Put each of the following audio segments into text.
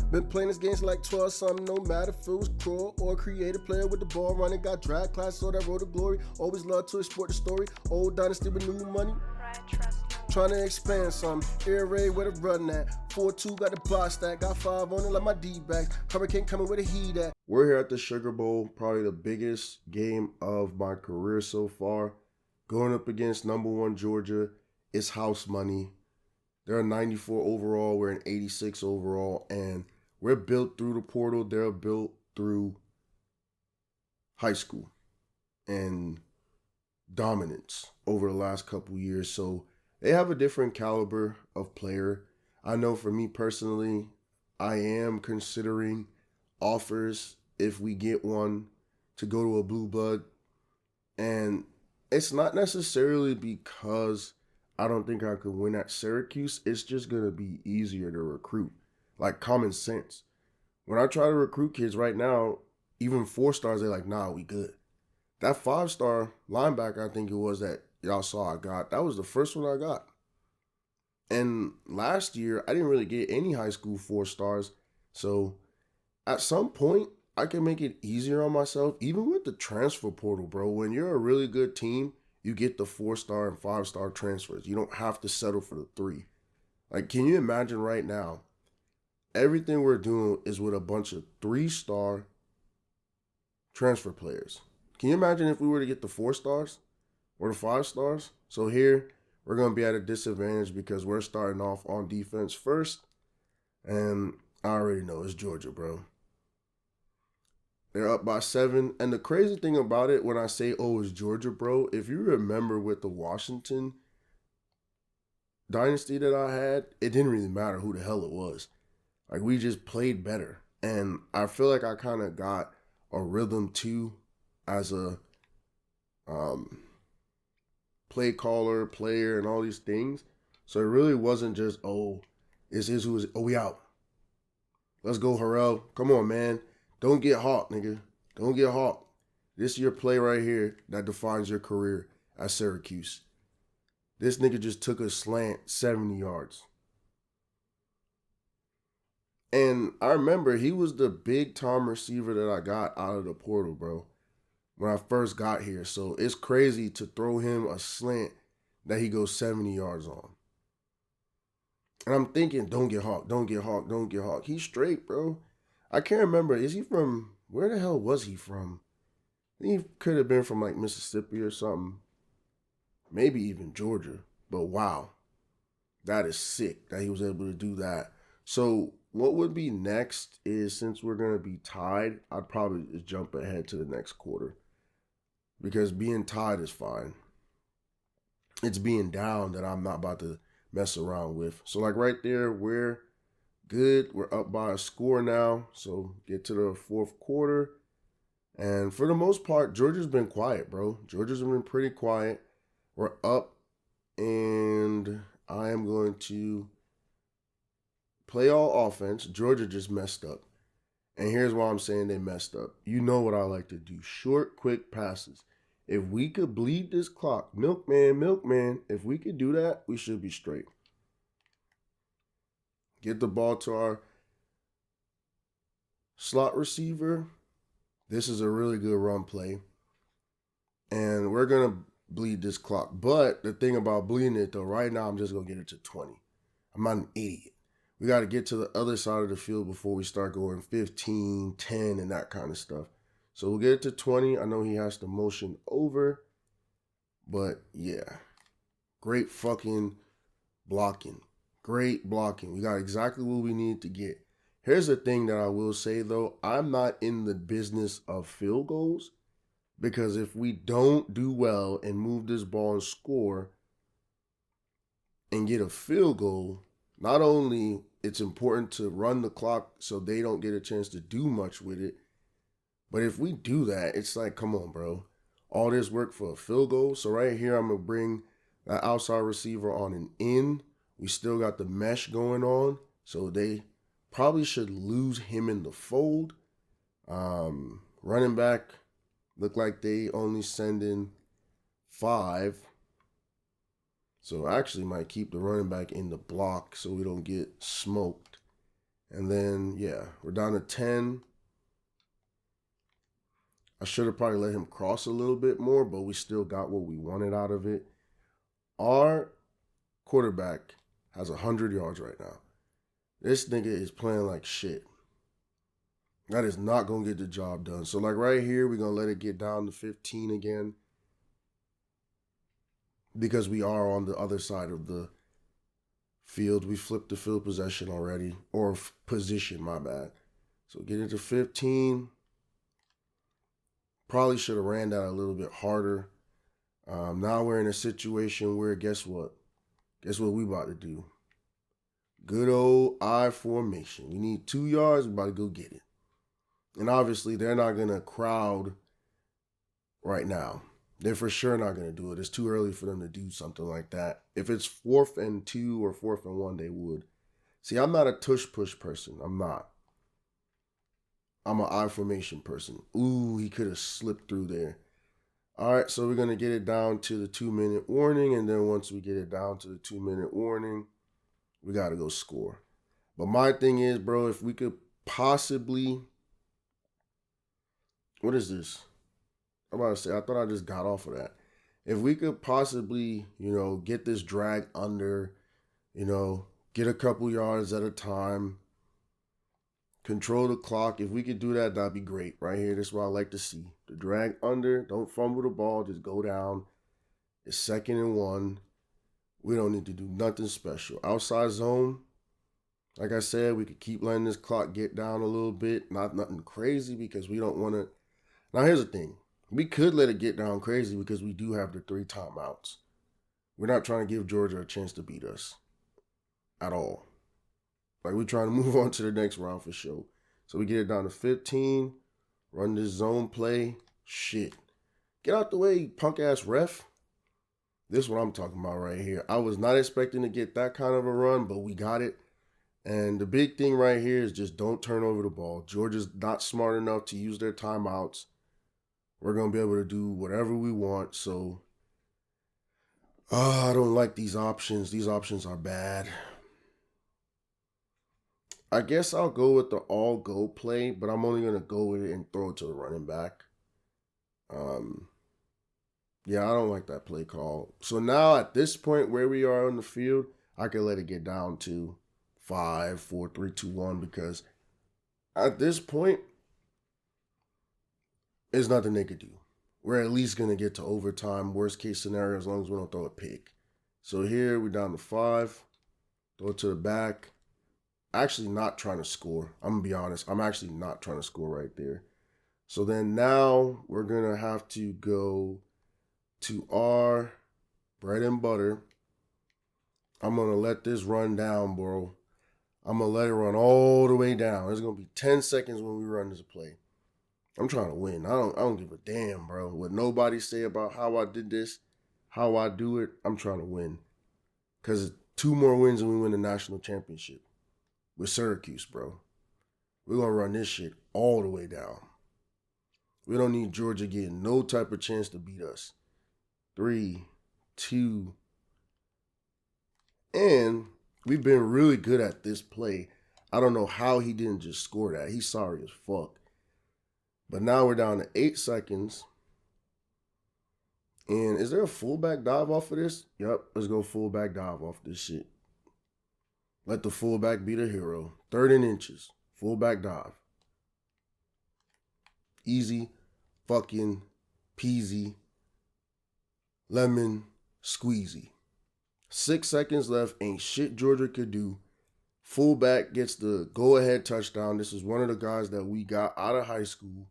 Been playing this games like 12 something, no matter if it was cruel or creative. Player with the ball running, got drag class, so that road to glory. Always love to export the story. Old dynasty with new money. Trying to expand some. Air raid where the run at. 4-2 got the box stack. Got 5 on it like my D-backs. Hurricane coming with a heat at. We're here at the Sugar Bowl, probably the biggest game of my career so far. Going up against number 1 Georgia. It's house money. They're a 94 overall. We're an 86 overall. And we're built through the portal. They're built through high school and dominance over the last couple years. So they have a different caliber of player. I know for me personally, I am considering offers if we get one to go to a blue blood. And it's not necessarily because I don't think I could win at Syracuse. It's just going to be easier to recruit. Like common sense. When I try to recruit kids right now, even 4 stars, they're like, nah, we good. That 5-star linebacker, I think it was that y'all saw I got, that was the first one I got. And last year, I didn't really get any high school 4 stars. So at some point, I can make it easier on myself, even with the transfer portal, bro. When you're a really good team, you get the 4-star and 5-star transfers. You don't have to settle for the 3. Like, can you imagine right now, everything we're doing is with a bunch of 3-star transfer players. Can you imagine if we were to get the 4 stars or the 5 stars? So here, we're going to be at a disadvantage because we're starting off on defense first. And I already know it's Georgia, bro. They're up by 7. And the crazy thing about it, when I say, oh, it's Georgia, bro, if you remember with the Washington dynasty that I had, it didn't really matter who the hell it was. Like, we just played better. And I feel like I kind of got a rhythm too as a play caller, player, and all these things. So it really wasn't just, oh, this is who is, oh, we out. Let's go, Harrell. Come on, man. Don't get hot, nigga. Don't get hot. This is your play right here that defines your career at Syracuse. This nigga just took a slant 70 yards. And I remember he was the big-time receiver that I got out of the portal, bro, when I first got here. So it's crazy to throw him a slant that he goes 70 yards on. And I'm thinking, don't get hawk, don't get hawk, don't get hawk. He's straight, bro. I can't remember. Is he from, where the hell was he from? He could have been from like Mississippi or something. Maybe even Georgia. But wow, that is sick that he was able to do that. So what would be next is, since we're going to be tied, I'd probably just jump ahead to the next quarter. Because being tied is fine. It's being down that I'm not about to mess around with. So like right there, we're good. We're up by a score now. So get to the 4th quarter. And for the most part, Georgia's been quiet, bro. Georgia's been pretty quiet. We're up. And I am going to play all offense. Georgia just messed up. And here's why I'm saying they messed up. You know what I like to do. Short, quick passes. If we could bleed this clock, milkman, if we could do that, we should be straight. Get the ball to our slot receiver. This is a really good run play. And we're going to bleed this clock. But the thing about bleeding it, though, right now I'm just going to get it to 20. I'm not an idiot. We got to get to the other side of the field before we start going 15, 10, and that kind of stuff. So we'll get it to 20. I know he has to motion over. But, yeah. Great fucking blocking. Great blocking. We got exactly what we need to get. Here's the thing that I will say, though. I'm not in the business of field goals. Because if we don't do well and move this ball and score and get a field goal, not only it's important to run the clock so they don't get a chance to do much with it, but if we do that, it's like, come on, bro. All this work for a field goal. So right here, I'm going to bring that outside receiver on an in. We still got the mesh going on, so they probably should lose him in the fold. Running back, look like they only send in 5. So I actually might keep the running back in the block so we don't get smoked. And then, yeah, we're down to 10. I should have probably let him cross a little bit more, but we still got what we wanted out of it. Our quarterback has 100 yards right now. This nigga is playing like shit. That is not going to get the job done. So, like right here, we're going to let it get down to 15 again because we are on the other side of the field. We flipped the field possession already, or position, my bad. So, get into 15. Probably should have ran that a little bit harder. Now we're in a situation where, guess what? Guess what we about to do? Good old I formation. We need 2 yards. We about to go get it. And obviously, they're not going to crowd right now. They're for sure not going to do it. It's too early for them to do something like that. If it's 4th and 2 or 4th and 1, they would. See, I'm not a tush-push person. I'm not. I'm an I formation person. Ooh, he could have slipped through there. All right, so we're going to get it down to the 2-minute warning. And then once we get it down to the 2-minute warning, we got to go score. But my thing is, bro, if we could possibly... What is this? I'm about to say, I thought I just got off of that. If we could possibly, get this drag under, get a couple yards at a time, control the clock. If we could do that, that'd be great. Right here, this is what I like to see. The drag under, don't fumble the ball, just go down. It's 2nd and 1. We don't need to do nothing special. Outside zone, like I said, we could keep letting this clock get down a little bit. Not nothing crazy because we don't want to. Now, here's the thing. We could let it get down crazy because we do have the 3 timeouts. We're not trying to give Georgia a chance to beat us at all. Like, we're trying to move on to the next round for sure. So we get it down to 15, run this zone play. Shit. Get out the way, punk-ass ref. This is what I'm talking about right here. I was not expecting to get that kind of a run, but we got it. And the big thing right here is just don't turn over the ball. Georgia's not smart enough to use their timeouts. We're going to be able to do whatever we want. So, I don't like these options. These options are bad. I guess I'll go with the all-go play, but I'm only going to go with it and throw it to the running back. Yeah, I don't like that play call. So now at this point where we are on the field, I can let it get down to 5, 4, 3, 2, 1 because at this point, there's nothing they could do. We're at least going to get to overtime, worst case scenario, as long as we don't throw a pick. So here we're down to 5. Throw it to the back. Actually not trying to score. I'm going to be honest. I'm actually not trying to score right there. So then now we're going to have to go to our bread and butter. I'm going to let this run down, bro. I'm going to let it run all the way down. There's going to be 10 seconds when we run this play. I'm trying to win. I don't give a damn, bro. What nobody say about how I did this, how I do it, I'm trying to win. Because 2 more wins and we win the national championship with Syracuse, bro. We're going to run this shit all the way down. We don't need Georgia getting no type of chance to beat us. 3, 2, and we've been really good at this play. I don't know how he didn't just score that. He's sorry as fuck. But now we're down to 8 seconds. And is there a fullback dive off of this? Yep, let's go fullback dive off this shit. Let the fullback be the hero. 3rd and inches. Fullback dive. Easy fucking peasy lemon squeezy. 6 seconds left. Ain't shit Georgia could do. Fullback gets the go-ahead touchdown. This is one of the guys that we got out of high school.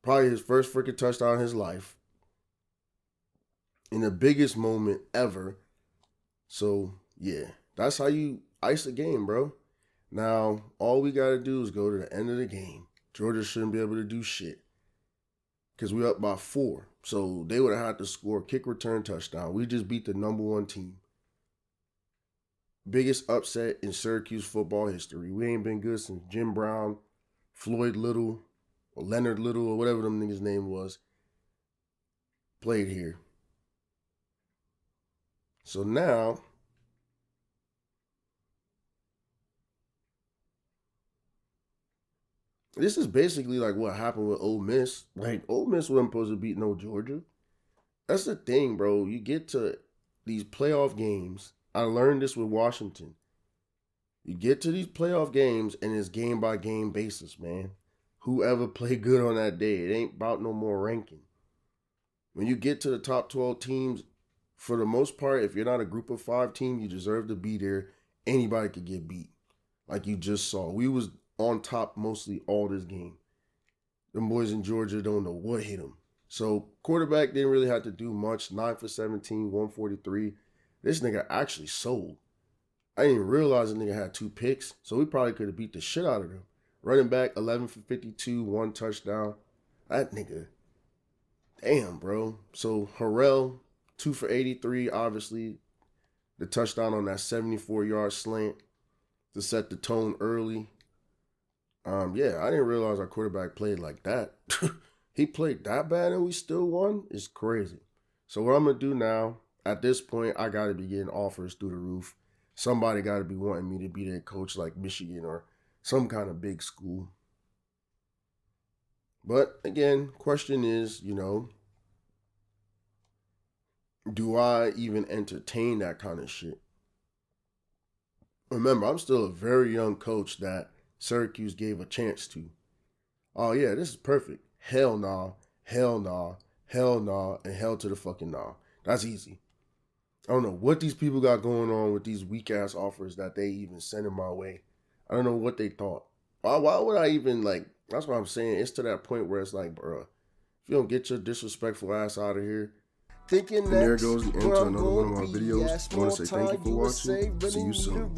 Probably his first freaking touchdown in his life. In the biggest moment ever. So, yeah. That's how you ice a game, bro. Now, all we got to do is go to the end of the game. Georgia shouldn't be able to do shit. Because we're up by 4. So, they would have had to score kick return touchdown. We just beat the number 1 team. Biggest upset in Syracuse football history. We ain't been good since Jim Brown, Floyd Little, or Leonard Little, or whatever them niggas' name was, played here. So now, This is basically like what happened with Ole Miss. Like, Ole Miss wasn't supposed to beat no Georgia. That's the thing, bro. You get to these playoff games. I learned this with Washington. You get to these playoff games and it's game by game basis, man. Whoever played good on that day. It ain't about no more ranking. When you get to the top 12 teams, for the most part, if you're not a group of 5 team, you deserve to be there. Anybody could get beat. Like you just saw. We was on top mostly all this game. Them boys in Georgia don't know what hit them. So quarterback didn't really have to do much. 9 for 17, 143. This nigga actually sold. I didn't even realize the nigga had 2 picks, so we probably could have beat the shit out of him. Running back, 11 for 52, 1 touchdown. That nigga, damn, bro. So Harrell, 2 for 83, obviously. The touchdown on that 74-yard slant to set the tone early. Yeah, I didn't realize our quarterback played like that. He played that bad and we still won? It's crazy. So what I'm going to do now, at this point, I got to be getting offers through the roof. Somebody got to be wanting me to be their coach like Michigan or some kind of big school. But again, question is, do I even entertain that kind of shit? Remember, I'm still a very young coach that Syracuse gave a chance to. Oh yeah, this is perfect. Hell nah, hell nah, hell nah, and hell to the fucking nah. That's easy. I don't know what these people got going on with these weak ass offers that they even sending my way. I don't know what they thought. Why would I even that's what I'm saying. It's to that point where it's like, bro, if you don't get your disrespectful ass out of here. Thinking and there goes the end to another one of my videos. I want to say thank you for watching. See you soon.